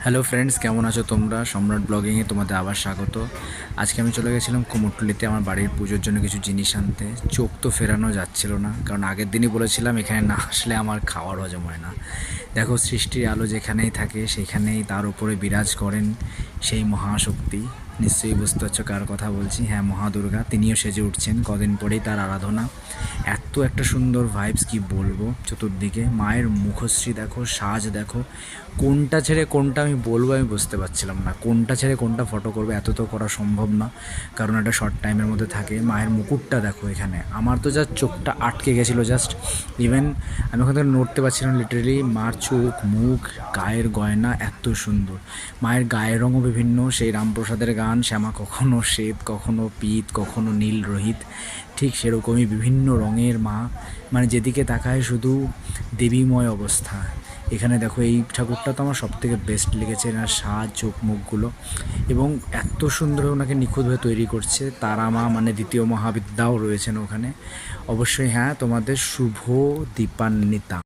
Hello friends, কেমন আছো তোমরা? সম্রাট ব্লগিংয়ে তোমাদের আবার স্বাগত। আজকে আমি চলে গেছিলাম কুমোরটুলিতে আমার বাড়ির পুজোর জন্য কিছু জিনিস আনতে। চোখ তো ফেরানো যাচ্ছিল না, কারণ আগের দিনই বলেছিলাম এখানে না আসলে আমার খাওয়ার হজম হয় না। দেখো, সৃষ্টির আলো যেখানেই থাকে সেখানেই তার উপরে বিরাজ করেন সেই মহাশক্তি। নিশ্চয়ই বুঝতে পারছো কার কথা বলছি। হ্যাঁ, মহাদুর্গা। তিনিও সেজে উঠছেন, কদিন পরেই তার আরাধনা। এত একটা সুন্দর ভাইবস, কি বলবো। চতুর্দিকে মায়ের মুখশ্রী দেখো, সাজ দেখো। কোনটা ছেড়ে কোনটা আমি বলবো আমি বুঝতে পারছিলাম না, কোনটা ছেড়ে কোনটা ফটো করবো। এত তো করা সম্ভব না, কারণ একটা শর্ট টাইমের মধ্যে থাকে। মায়ের মুকুটটা দেখো এখানে, আমার তো জাস্ট চোখটা আটকে গেছিলো। জাস্ট ইভেন আমি ওখান থেকে নড়তে পারছিলাম। লিটারেলি মার চোখ, মুখ, গায়ের গয়না এত সুন্দর। মায়ের গায়ের রঙও বিভিন্ন, সেই রামপ্রসাদের গান, শ্যামা কখনো শ্বেত, কখনো পিত, কখনো নীল রোহিত। ঠিক সেরকমই বিভিন্ন রঙের মা, মানে যেদিকে তাকায় শুধু দেবীময় অবস্থা। এখানে দেখো, এই ঠাকুরটা তো আমার সবথেকে বেস্ট লেগেছে। এনার সাজ, চোখ মুখগুলো, এবং এত সুন্দরভাবে ওনাকে নিখুঁতভাবে তৈরি করছে। তারা মা মানে দ্বিতীয় মহাবিদ্যাও রয়েছেন ওখানে। অবশ্যই হ্যাঁ, তোমাদের শুভ দীপান্বিতা।